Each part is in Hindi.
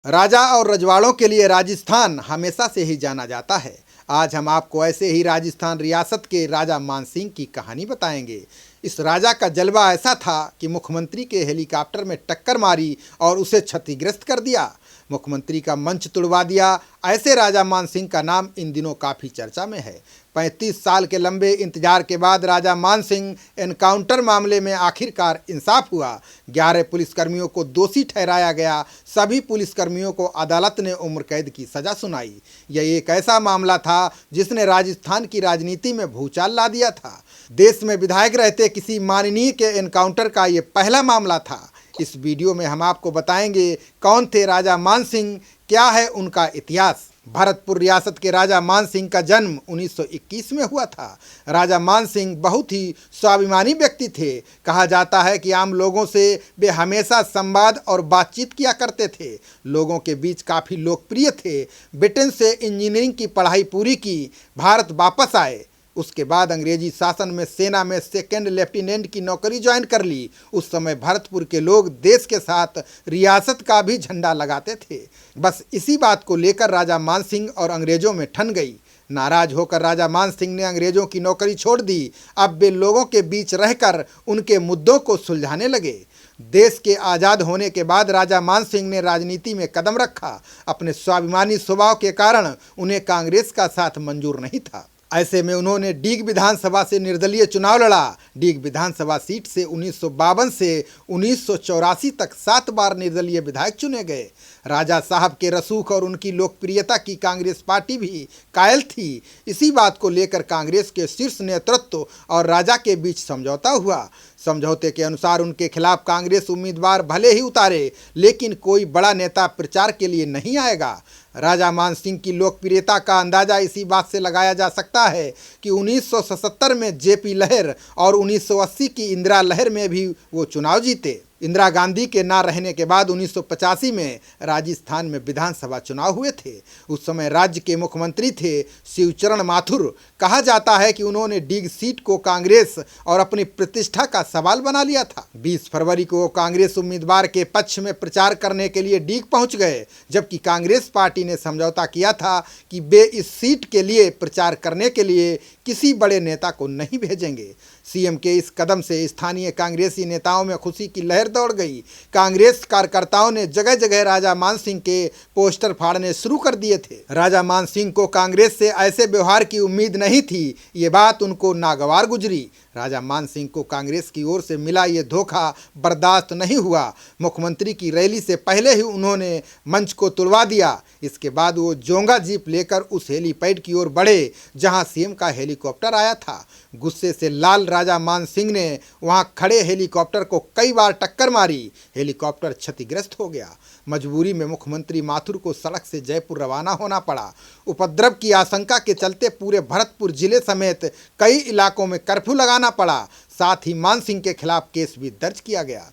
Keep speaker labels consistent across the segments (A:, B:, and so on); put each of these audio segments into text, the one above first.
A: राजा और रजवाड़ों के लिए राजस्थान हमेशा से ही जाना जाता है। आज हम आपको ऐसे ही राजस्थान रियासत के राजा मानसिंह की कहानी बताएंगे। इस राजा का जलवा ऐसा था कि मुख्यमंत्री के हेलीकॉप्टर में टक्कर मारी और उसे क्षतिग्रस्त कर दिया, मुख्यमंत्री का मंच तुड़वा दिया। ऐसे राजा मानसिंह का नाम इन दिनों काफ़ी चर्चा में है। 35 साल के लंबे इंतजार के बाद राजा मानसिंह एनकाउंटर मामले में आखिरकार इंसाफ हुआ। 11 पुलिसकर्मियों को दोषी ठहराया गया। सभी पुलिसकर्मियों को अदालत ने उम्र कैद की सजा सुनाई। यह एक ऐसा मामला था जिसने राजस्थान की राजनीति में भूचाल ला दिया था। देश में विधायक रहते किसी माननीय के एनकाउंटर का ये पहला मामला था। इस वीडियो में हम आपको बताएंगे कौन थे राजा मानसिंह, क्या है उनका इतिहास। भरतपुर रियासत के राजा मानसिंह का जन्म 1921 में हुआ था। राजा मानसिंह बहुत ही स्वाभिमानी व्यक्ति थे। कहा जाता है कि आम लोगों से वे हमेशा संवाद और बातचीत किया करते थे। लोगों के बीच काफ़ी लोकप्रिय थे। ब्रिटेन से इंजीनियरिंग की पढ़ाई पूरी की, भारत वापस आए। उसके बाद अंग्रेजी शासन में सेना में सेकेंड लेफ्टिनेंट की नौकरी ज्वाइन कर ली। उस समय भरतपुर के लोग देश के साथ रियासत का भी झंडा लगाते थे। बस इसी बात को लेकर राजा मानसिंह और अंग्रेजों में ठन गई। नाराज होकर राजा मानसिंह ने अंग्रेजों की नौकरी छोड़ दी। अब वे लोगों के बीच रहकर उनके मुद्दों को सुलझाने लगे। देश के आज़ाद होने के बाद राजा मानसिंह ने राजनीति में कदम रखा। अपने स्वाभिमानी स्वभाव के कारण उन्हें कांग्रेस का साथ मंजूर नहीं था। ऐसे में उन्होंने डीग विधानसभा से निर्दलीय चुनाव लड़ा। डीग विधानसभा सीट से 1952 से 1984 तक 7 बार निर्दलीय विधायक चुने गए। राजा साहब के रसूख और उनकी लोकप्रियता की कांग्रेस पार्टी भी कायल थी। इसी बात को लेकर कांग्रेस के शीर्ष नेतृत्व और राजा के बीच समझौता हुआ। समझौते के अनुसार उनके खिलाफ कांग्रेस उम्मीदवार भले ही उतारे, लेकिन कोई बड़ा नेता प्रचार के लिए नहीं आएगा। राजा मानसिंह की लोकप्रियता का अंदाजा इसी बात से लगाया जा सकता है कि 1977 में जेपी लहर और 1980 की इंदिरा लहर में भी वो चुनाव जीते। इंदिरा गांधी के ना रहने के बाद 1985 में राजस्थान में विधानसभा चुनाव हुए थे। उस समय राज्य के मुख्यमंत्री थे शिवचरण माथुर। कहा जाता है कि उन्होंने डीग सीट को कांग्रेस और अपनी प्रतिष्ठा का सवाल बना लिया था। 20 फरवरी को कांग्रेस उम्मीदवार के पक्ष में प्रचार करने के लिए डीग पहुंच गए, जबकि कांग्रेस पार्टी ने समझौता किया था कि वे इस सीट के लिए प्रचार करने के लिए किसी बड़े नेता को नहीं भेजेंगे। सीएम के इस कदम से स्थानीय कांग्रेसी नेताओं में खुशी की लहर दौड़ गई। कांग्रेस कार्यकर्ताओं ने जगह जगह राजा मानसिंह के पोस्टर फाड़ने शुरू कर दिए थे। राजा मानसिंह को कांग्रेस से ऐसे व्यवहार की उम्मीद नहीं थी। ये बात उनको नागवार गुजरी। राजा मानसिंह को कांग्रेस की ओर से मिला ये धोखा बर्दाश्त नहीं हुआ। मुख्यमंत्री की रैली से पहले ही उन्होंने मंच को तुड़वा दिया। इसके बाद वो जोंगा जीप लेकर उस हेलीपैड की ओर बढ़े जहां सीएम का हेलीकॉप्टर आया था। गुस्से से लाल राजा मानसिंह ने वहां खड़े हेलीकॉप्टर को कई बार टक्कर मारी। हेलीकॉप्टर क्षतिग्रस्त हो गया। मजबूरी में मुख्यमंत्री माथुर को सड़क से जयपुर रवाना होना पड़ा। उपद्रव की आशंका के चलते पूरे भरतपुर जिले समेत कई इलाकों में कर्फ्यू लगाना पड़ा। साथ ही मानसिंह के खिलाफ केस भी दर्ज किया गया।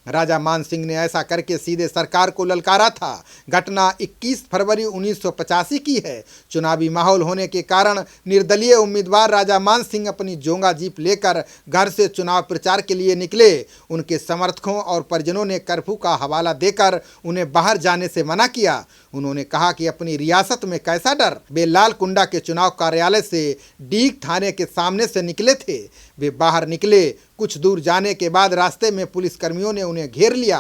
A: राजा मानसिंह ने ऐसा करके सीधे सरकार को ललकारा था। घटना 21 फरवरी 1985 की है। चुनावी माहौल होने के कारण निर्दलीय उम्मीदवार राजा मानसिंह अपनी जोंगा जीप लेकर घर से चुनाव प्रचार के लिए निकले। उनके समर्थकों और परिजनों ने कर्फ्यू का हवाला देकर उन्हें बाहर जाने से मना किया। उन्होंने कहा कि अपनी रियासत में कैसा डर। वे लालकुंडा के चुनाव कार्यालय से डीग थाने के सामने से निकले थे। वे बाहर निकले। कुछ दूर जाने के बाद रास्ते में पुलिसकर्मियों ने उन्हें घेर लिया।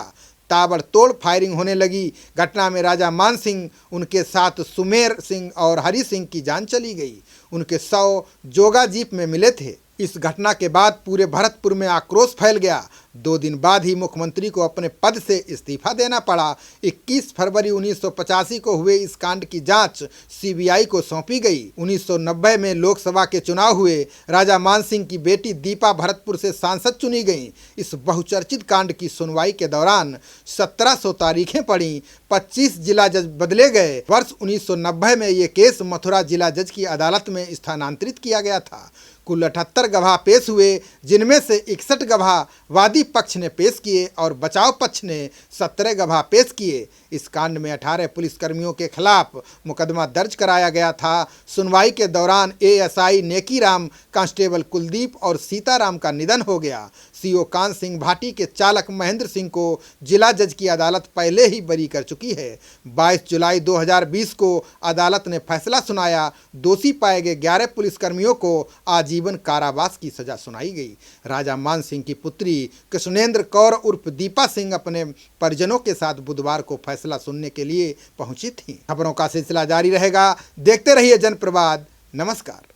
A: ताबड़तोड़ फायरिंग होने लगी। घटना में राजा मानसिंह, उनके साथ सुमेर सिंह और हरि सिंह की जान चली गई। उनके 100 जोगा जीप में मिले थे। इस घटना के बाद पूरे भरतपुर में आक्रोश फैल गया। 2 दिन बाद ही मुख्यमंत्री को अपने पद से इस्तीफा देना पड़ा। 21 फरवरी 1985 को हुए इस कांड की जांच सीबीआई को सौंपी गई। 1990 में लोकसभा के चुनाव हुए। राजा मानसिंह की बेटी दीपा भरतपुर से सांसद चुनी गई। इस बहुचर्चित कांड की सुनवाई के दौरान 1700 तारीखें पड़ी। 25 जिला जज बदले गए। वर्ष 1990 में ये केस मथुरा जिला जज की अदालत में स्थानांतरित किया गया था। कुल 78 गवाह पेश हुए, जिनमें से 61 गवाह वादी दोषी पक्ष ने पेश किए और बचाव पक्ष ने 17 गवाह पेश किए। इस कांड में 18 पुलिसकर्मियों के खिलाफ मुकदमा दर्ज कराया गया था। सुनवाई के दौरान एएसआई नेकीराम, कांस्टेबल कुलदीप और सीताराम का निधन हो गया। सीओ कान सिंह भाटी के चालक महेंद्र सिंह को जिला जज की अदालत पहले ही बरी कर चुकी है। 22 जुलाई 2020 को अदालत ने फैसला सुनाया। दोषी पाए गए 11 पुलिसकर्मियों को आजीवन कारावास की सजा सुनाई गई। राजा मान सिंह की पुत्री कृष्णेंद्र कौर उर्फ दीपा सिंह अपने परिजनों के साथ बुधवार को फैसला सुनने के लिए पहुंची थी। खबरों का सिलसिला जारी रहेगा। देखते रहिए जनप्रवाद। नमस्कार।